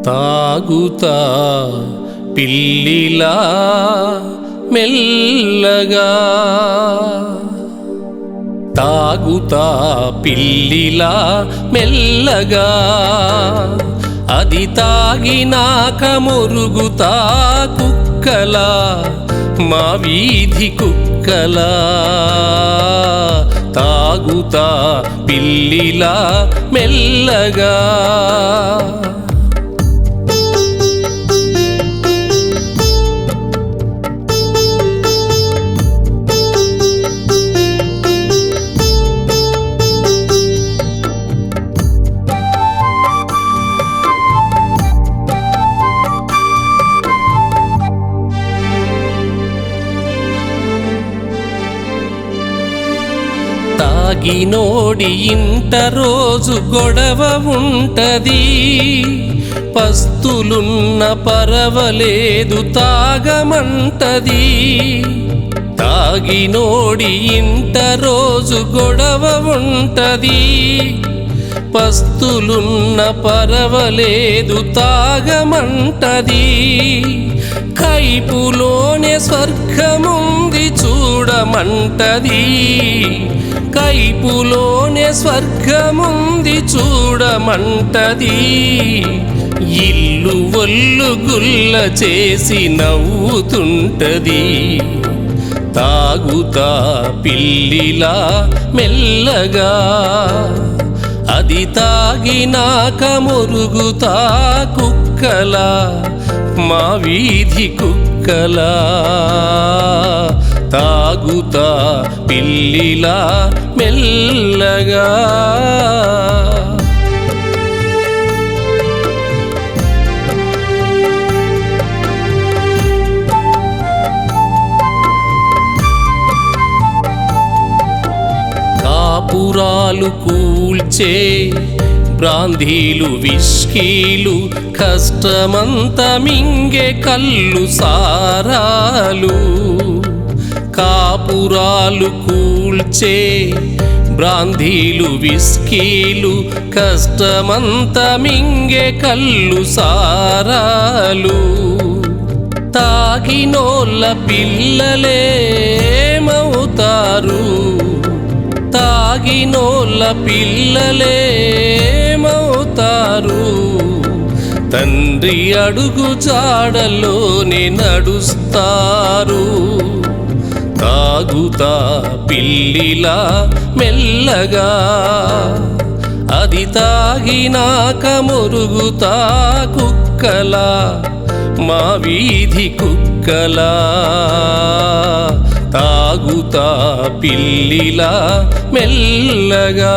తాగుతా పిల్లిలా మెల్లగా, తాగుతా పిల్లిలా మెల్లగా, అది తాగినాక మురుగుతా కుక్కలా, మా వీధి కుక్కలా. తాగుతా పిల్లిలా మెల్లగా. తాగినోడి ఇంట రోజు గొడవ ఉంటది, పస్తులున్న పరవలేదు తాగమంటది. తాగినోడి ఇంట రోజు గొడవ ఉంటది, పస్తులున్న పరవలేదు తాగమంటది. కైపులోనే స్వర్గముంది చూడమంటది, కైపులోనే స్వర్గముంది చూడమంటది. ఇల్లు ఒళ్ళు గుల్ల చేసి నవ్వుతుంటది. తాగుతా పిల్లిలా మెల్లగా, అది తాగినాక మురుగుతా కుక్కలా, మా వీధి కుక్కలా. తాగుతా పిల్లిలా మెల్లగా. కాపురాలు కూల్చే బ్రాందీలు విస్కీలు, కష్టమంతా మింగే కళ్ళు సారాలు. కాపురాలు కూల్చే బ్రాందీలు విస్కీలు, కష్టమంతా మింగే కళ్ళు సారాలు. తాగినోళ్ళ పిల్లలేమవుతారు, తాగినోళ్ళ పిల్లలేమవుతారు. తండ్రి అడుగు జాడలోనే నడుస్తారు. తాగుతా పిల్లిలా మెల్లగా, అది తాగినాక మురుగుతా కుక్కలా, మా వీధి కుక్కలా. తాగుతా పిల్లిలా మెల్లగా.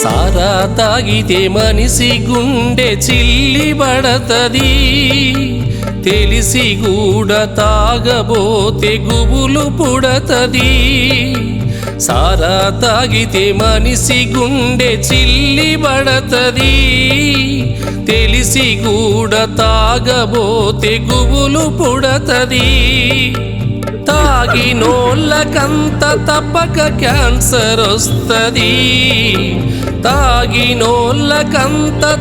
సారా తాగితే మనిషి గుండె చిల్లిబడతది, తెలిసి కూడా తాగబోతే గుబులు పుడతది. సారా తాగితే మనిషి గుండె చిల్లిబడతది, తెలిసి కూడా తాగబోతే గుబులు పుడతది. తాగినోళ్ళకంత తప్పక క్యాన్సర్ వస్తది, తాగినోళ్ళకంత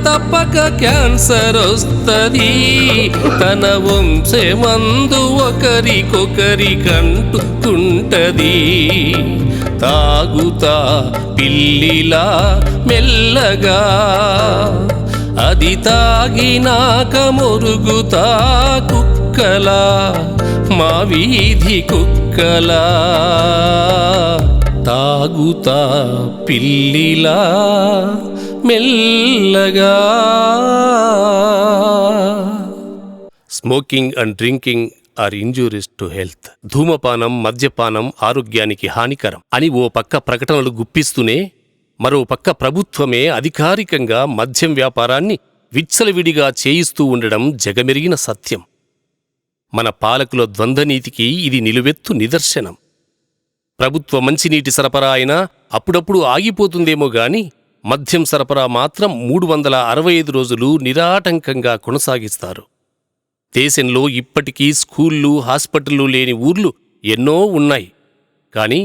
తప్పక క్యాన్సర్ వస్తది. తన వంశమందు ఒకరికొకరి కంటుకుంటది. తాగుతా పిల్లిలా మెల్లగా, అది తాగినాక మురుగుతా కుక్కలా, మా వీధి కుక్కలా. తాగుతా పిల్లిలా మెల్లగా. Smoking and drinking are injuries to health. ధూమపానం, మద్యపానం ఆరోగ్యానికి హానికరం అని ఓ పక్క ప్రకటనలు గుప్పిస్తూనే, మరో పక్క ప్రభుత్వమే అధికారికంగా మద్యం వ్యాపారాన్ని విచ్చలవిడిగా చేయిస్తూ ఉండడం జగమెరిగిన సత్యం. మన పాలకుల ద్వంద్వనీతికి ఇది నిలువెత్తు నిదర్శనం. ప్రభుత్వ మంచినీటి సరఫరా అయినా అప్పుడప్పుడు ఆగిపోతుందేమో గాని మద్యం సరఫరా మాత్రం 365 రోజులు నిరాటంకంగా కొనసాగిస్తారు. దేశంలో ఇప్పటికీ స్కూళ్ళు, హాస్పిటళ్లు లేని ఊర్లు ఎన్నో ఉన్నాయి. కాని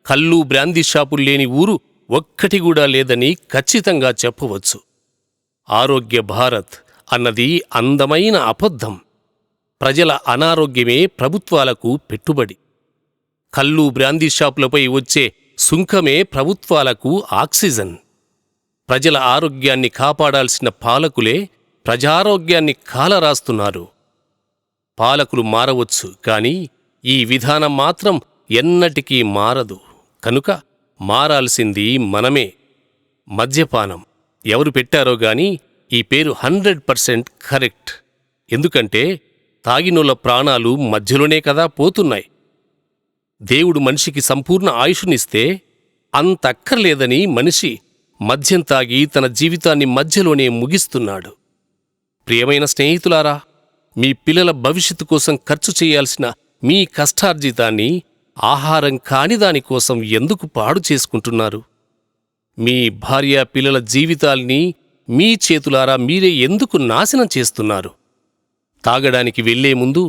కల్లు, బ్రాందీ షాపులు లేని ఊరు ఒక్కటి కూడా లేదని ఖచ్చితంగా చెప్పవచ్చు. ఆరోగ్య భారత్ అన్నది అందమైన అబద్ధం. ప్రజల అనారోగ్యమే ప్రభుత్వాలకు పెట్టుబడి. కల్లు, బ్రాందీ షాపులపై వచ్చే సుంకమే ప్రభుత్వాలకు ఆక్సిజన్. ప్రజల ఆరోగ్యాన్ని కాపాడాల్సిన పాలకులే ప్రజారోగ్యాన్ని కాలరాస్తున్నారు. పాలకులు మారవచ్చు, కాని ఈ విధానం మాత్రం ఎన్నటికీ మారదు. కనుక మారాల్సింది మనమే. మద్యపానం ఎవరు పెట్టారో గాని ఈ పేరు 100% కరెక్ట్. ఎందుకంటే తాగినోళ్ల ప్రాణాలు మధ్యలోనే కదా పోతున్నాయి. దేవుడు మనిషికి సంపూర్ణ ఆయుష్నిస్తే అంతక్కర్లేదని మనిషి మద్యం తాగి తన జీవితాన్ని మధ్యలోనే ముగిస్తున్నాడు. ప్రియమైన స్నేహితులారా, మీ పిల్లల భవిష్యత్తు కోసం ఖర్చు చేయాల్సిన మీ కష్టార్జితాన్ని ఆహారం కాని దానికోసం ఎందుకు పాడు చేసుకుంటున్నారు? మీ భార్య పిల్లల జీవితాల్ని మీ చేతులారా మీరే ఎందుకు నాశనం చేస్తున్నారు? తాగడానికి వెళ్లే ముందు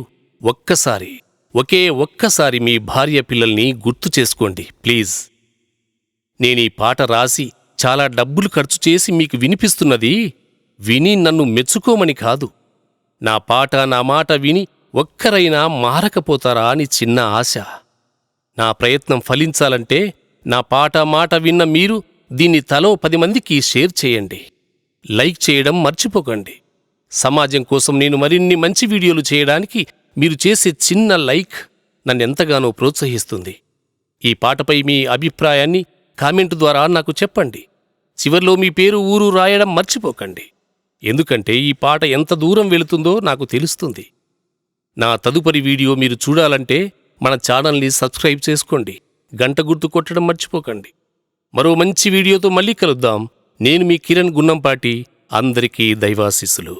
ఒకే ఒక్కసారి మీ భార్య పిల్లల్ని గుర్తు చేసుకోండి ప్లీజ్. నేనీ పాట రాసి చాలా డబ్బులు ఖర్చు చేసి మీకు వినిపిస్తున్నది విని నన్ను మెచ్చుకోమని కాదు. నా పాట, నా మాట విని ఒక్కరైనా మారకపోతారా అని చిన్న ఆశ. నా ప్రయత్నం ఫలించాలంటే నా పాట, మాట విన్న మీరు దీన్ని తలో 10 మందికి షేర్ చేయండి. లైక్ చేయడం మర్చిపోకండి. సమాజం కోసం నేను మరిన్ని మంచి వీడియోలు చేయడానికి మీరు చేసే చిన్న లైక్ నన్నెంతగానో ప్రోత్సహిస్తుంది. ఈ పాటపై మీ అభిప్రాయాన్ని కామెంటు ద్వారా నాకు చెప్పండి. చివర్లో మీ పేరు, ఊరు రాయడం మర్చిపోకండి. ఎందుకంటే ఈ పాట ఎంత దూరం వెళుతుందో నాకు తెలుస్తుంది. నా తదుపరి వీడియో మీరు చూడాలంటే మన ఛానల్ని సబ్స్క్రైబ్ చేసుకోండి. గంట గుర్తు కొట్టడం మర్చిపోకండి. మరో మంచి వీడియోతో మళ్ళీ కలుద్దాం. నేను మీ కిరణ్ గున్నంపాటి. అందరికీ దైవాశీస్సులు.